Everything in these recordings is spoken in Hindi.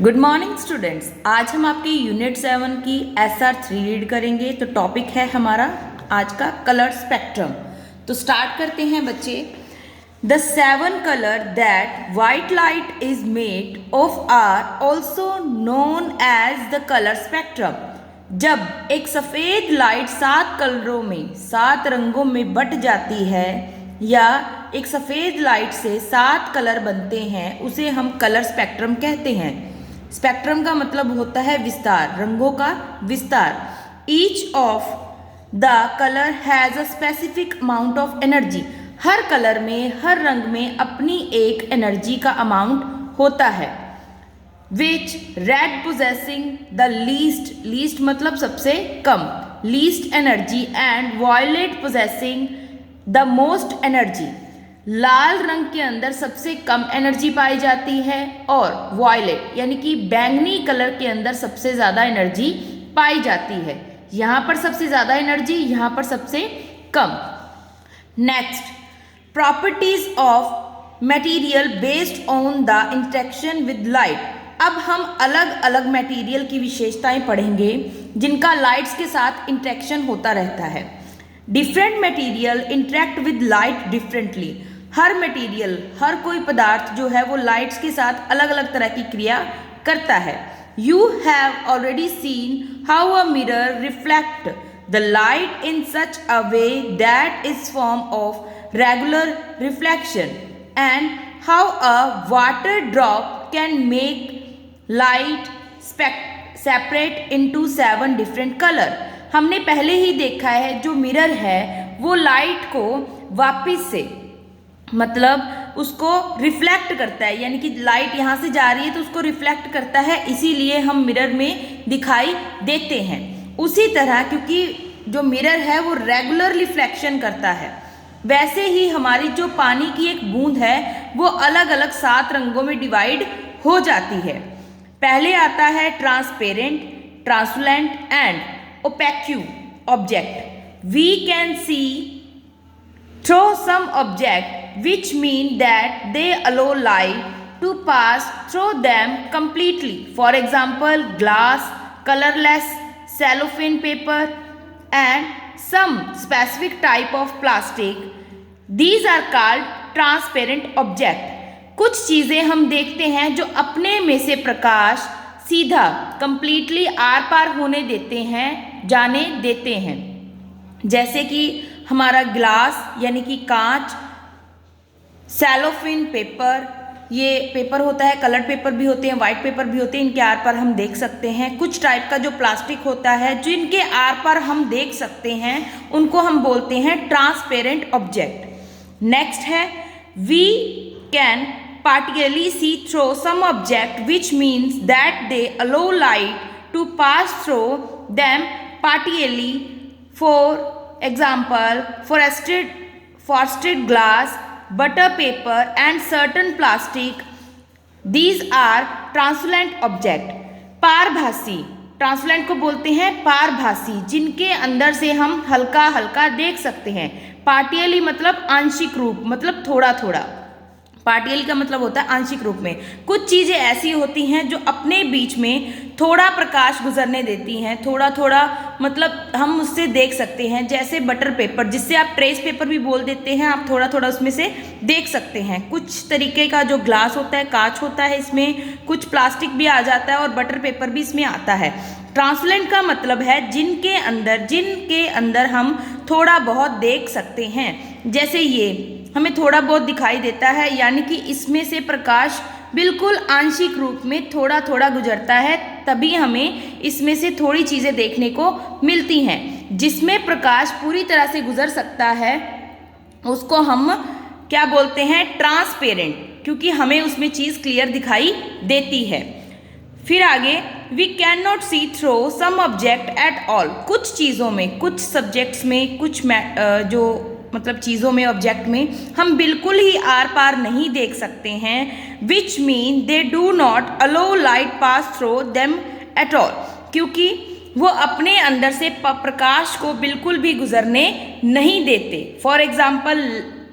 Good morning students. आज हम आपकी यूनिट 7 की SR3 रीड करेंगे। तो टॉपिक है हमारा आज का कलर स्पेक्ट्रम। तो स्टार्ट करते हैं बच्चे। The 7 colour that white light is made of are also known as the colour spectrum. जब एक सफ़ेद लाइट 7 कलरों में 7 रंगों में बट जाती है या एक सफ़ेद लाइट से 7 कलर बनते हैं, उसे हम कलर स्पेक्ट्रम कहते हैं। स्पेक्ट्रम का मतलब होता है विस्तार, रंगों का विस्तार। Each of the colour has a specific amount of energy. Her colour में, हर रंग में अपनी एक एनर्जी का अमाउंट होता है। Which red possessing the least मतलब सबसे कम, least energy, and violet possessing the most energy. लाल रंग के अंदर सबसे कम एनर्जी पाई जाती है और वायलेट यानी कि बैंगनी कलर के अंदर सबसे ज़्यादा एनर्जी पाई जाती है। यहाँ पर सबसे ज़्यादा एनर्जी, यहाँ पर सबसे कम। Next, properties of material based on the interaction with light. अब हम अलग अलग मटेरियल की विशेषताएं पढ़ेंगे जिनका लाइट्स के साथ इंटरेक्शन होता रहता है। Different material interact with light differently. हर मटेरियल, हर कोई पदार्थ जो है वो लाइट्स के साथ अलग अलग तरह की क्रिया करता है। You have already seen how a mirror reflect the light in such a way that is form of regular reflection and how a water drop can make light separate into 7 different colour. हमने पहले ही देखा है जो मिरर है वो लाइट को वापस से मतलब उसको रिफ्लेक्ट करता है, यानी कि लाइट यहाँ से जा रही है तो उसको रिफ्लेक्ट करता है, इसीलिए हम मिरर में दिखाई देते हैं। उसी तरह क्योंकि जो मिरर है वो रेगुलर रिफ्लेक्शन करता है, वैसे ही हमारी जो पानी की एक बूंद है वो अलग अलग 7 रंगों में डिवाइड हो जाती है। पहले आता है transparent, translucent and opaque object. We can see through some object which mean that they allow light to pass through them completely. For example, glass, colorless cellophane paper and some specific type of plastic. These are called transparent object. कुछ चीज़ें हम देखते हैं जो अपने में से प्रकाश सीधा कंप्लीटली आर पार होने देते हैं, जाने देते हैं। जैसे कि हमारा ग्लास यानी कि कांच, सेलोफिन पेपर, ये पेपर होता है, कलर पेपर भी होते हैं, वाइट पेपर भी होते हैं, इनके आर पार हम देख सकते हैं। कुछ टाइप का जो प्लास्टिक होता है जिनके आर पार हम देख सकते हैं उनको हम बोलते हैं ट्रांसपेरेंट ऑब्जेक्ट। नेक्स्ट है we can partially see through some object which means that they allow light to pass through them partially. For example, frosted glass, butter paper and certain plastic. These are translucent object. पारभासी, ट्रांसलेंट को बोलते हैं पारभासी, जिनके अंदर से हम हल्का हल्का देख सकते हैं। पार्टियली मतलब आंशिक रूप, मतलब थोड़ा थोड़ा। पार्टियल का मतलब होता है आंशिक रूप में। कुछ चीज़ें ऐसी होती हैं जो अपने बीच में थोड़ा प्रकाश गुजरने देती हैं, थोड़ा थोड़ा मतलब हम उससे देख सकते हैं। जैसे बटर पेपर, जिससे आप ट्रेस पेपर भी बोल देते हैं, आप थोड़ा थोड़ा उसमें से देख सकते हैं। कुछ तरीके का जो ग्लास होता है, कांच होता है, इसमें कुछ प्लास्टिक भी आ जाता है और बटर पेपर भी इसमें आता है। ट्रांसलेंट का मतलब है जिनके अंदर हम थोड़ा बहुत देख सकते हैं। जैसे ये हमें थोड़ा बहुत दिखाई देता है, यानी कि इसमें से प्रकाश बिल्कुल आंशिक रूप में थोड़ा थोड़ा गुजरता है, तभी हमें इसमें से थोड़ी चीज़ें देखने को मिलती हैं। जिसमें प्रकाश पूरी तरह से गुजर सकता है उसको हम क्या बोलते हैं, ट्रांसपेरेंट, क्योंकि हमें उसमें चीज़ क्लियर दिखाई देती है। फिर आगे we can not see through some object at all. कुछ चीज़ों में, कुछ सब्जेक्ट्स में, कुछ जो मतलब चीज़ों में, ऑब्जेक्ट में हम बिल्कुल ही आर पार नहीं देख सकते हैं। Which mean they do not allow light pass through them at all, क्योंकि वो अपने अंदर से प्रकाश को बिल्कुल भी गुजरने नहीं देते। For example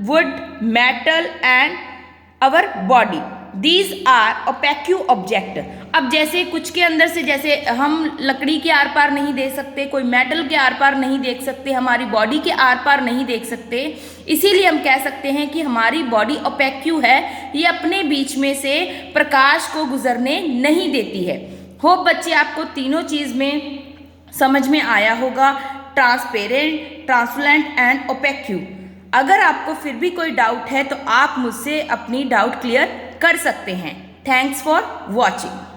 wood, metal and our body. These are opaque object. अब जैसे कुछ के अंदर से, जैसे हम लकड़ी के आर पार नहीं देख सकते, कोई मेटल के आर पार नहीं देख सकते, हमारी बॉडी के आर पार नहीं देख सकते, इसीलिए हम कह सकते हैं कि हमारी बॉडी ओपेक्यू है, ये अपने बीच में से प्रकाश को गुजरने नहीं देती है। होप बच्चे आपको तीनों चीज़ में समझ में आया होगा, ट्रांसपेरेंट, ट्रांसपेरेंट एंड ओपेक्यू। अगर आपको फिर भी कोई डाउट है तो आप मुझसे अपनी डाउट क्लियर कर सकते हैं। Thanks for watching.